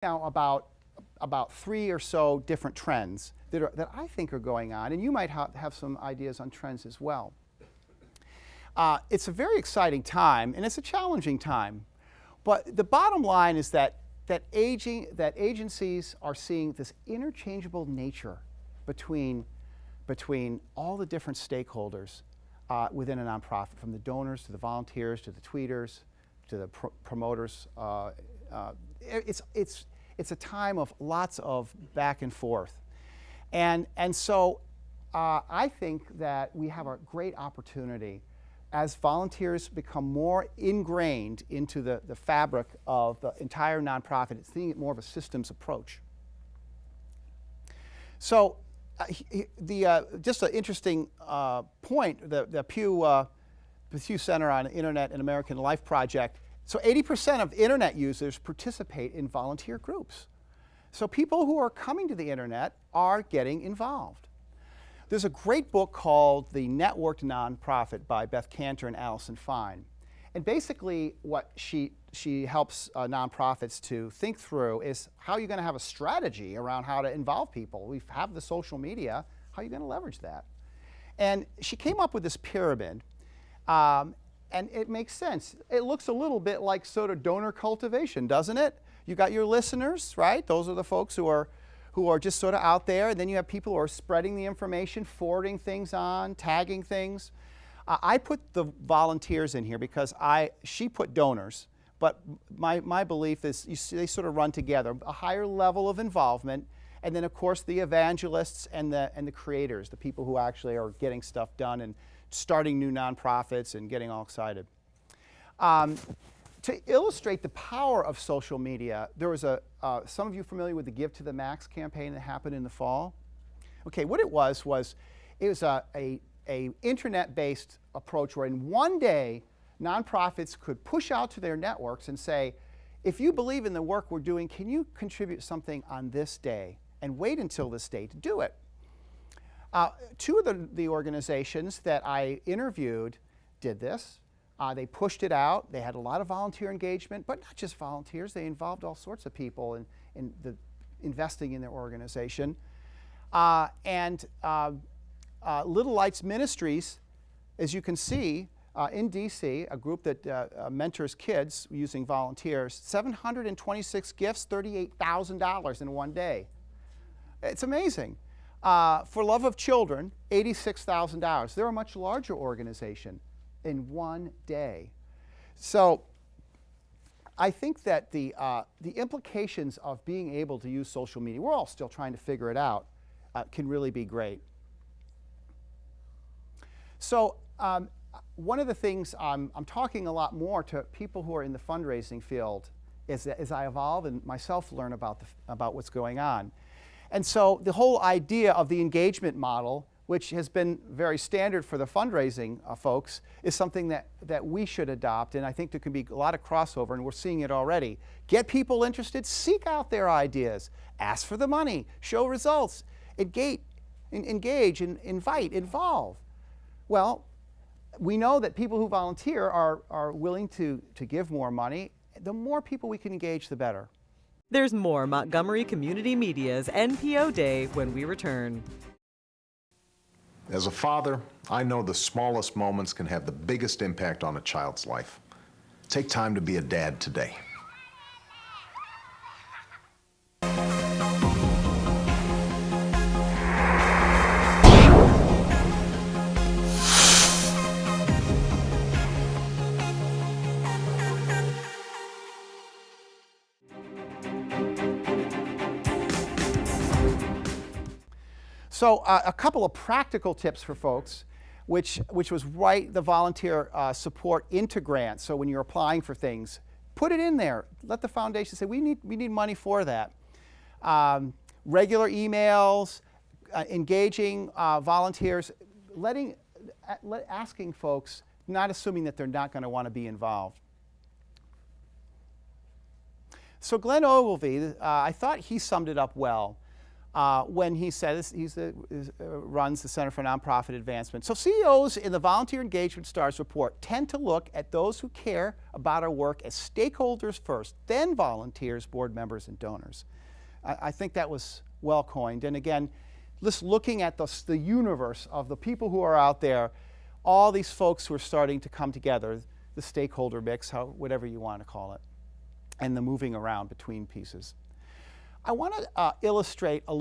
now about 3 or so different trends that I think are going on, and you might have some ideas on trends as well. It's a very exciting time, and it's a challenging time. But the bottom line is that agencies are seeing this interchangeable nature between all the different stakeholders within a nonprofit, from the donors to the volunteers to the tweeters to the promoters. It's a time of lots of back and forth. And so I think that we have a great opportunity as volunteers become more ingrained into the fabric of the entire nonprofit. It's seeing it more of a systems approach. So just an interesting point, the Pew Center on Internet and American Life project. So 80% of internet users participate in volunteer groups. So people who are coming to the internet are getting involved. There's a great book called The Networked Nonprofit by Beth Cantor and Allison Fine. And basically what she helps nonprofits to think through is how you're going to have a strategy around how to involve people. We have the social media, how are you going to leverage that? And she came up with this pyramid. And it makes sense. It looks a little bit like sort of donor cultivation, doesn't it? You got your listeners, right? Those are the folks who are just sort of out there. And then you have people who are spreading the information, forwarding things on, tagging things. I put the volunteers in here because she put donors, but my belief is they sort of run together. A higher level of involvement, and then of course the evangelists and the creators, the people who actually are getting stuff done and starting new nonprofits and getting all excited. To illustrate the power of social media, there was some of you familiar with the Give to the Max campaign that happened in the fall? Okay, what it was a internet-based approach where in one day, nonprofits could push out to their networks and say, if you believe in the work we're doing, can you contribute something on this day? And wait until this day to do it. Two of the organizations that I interviewed did this. They pushed it out. They had a lot of volunteer engagement, but not just volunteers. They involved all sorts of people in investing in their organization. Little Lights Ministries, as you can see, in DC, a group that mentors kids using volunteers, 726 gifts, $38,000 in one day. It's amazing. For Love of Children, $86,000. They're a much larger organization in one day. So I think that the implications of being able to use social media, we're all still trying to figure it out, can really be great. So one of the things I'm talking a lot more to people who are in the fundraising field as I evolve and myself learn about what's going on. And so the whole idea of the engagement model, which has been very standard for the fundraising folks, is something that we should adopt, and I think there can be a lot of crossover, and we're seeing it already. Get people interested, seek out their ideas, ask for the money, show results, engage, invite, involve. Well, we know that people who volunteer are willing to give more money. The more people we can engage, the better. There's more Montgomery Community Media's NPO Day when we return. As a father, I know the smallest moments can have the biggest impact on a child's life. Take time to be a dad today. So a couple of practical tips for folks, which was write the volunteer support into grants. So when you're applying for things, put it in there. Let the foundation say, we need money for that. Regular emails, engaging volunteers, asking folks, not assuming that they're not going to want to be involved. So Glenn Ogilvie, I thought he summed it up well. when he says runs the Center for Nonprofit Advancement. So CEOs in the Volunteer Engagement Stars report tend to look at those who care about our work as stakeholders first, then volunteers, board members, and donors. I think that was well coined. And again, just looking at the universe of the people who are out there, all these folks who are starting to come together, the stakeholder mix, whatever you want to call it, and the moving around between pieces. I want to illustrate a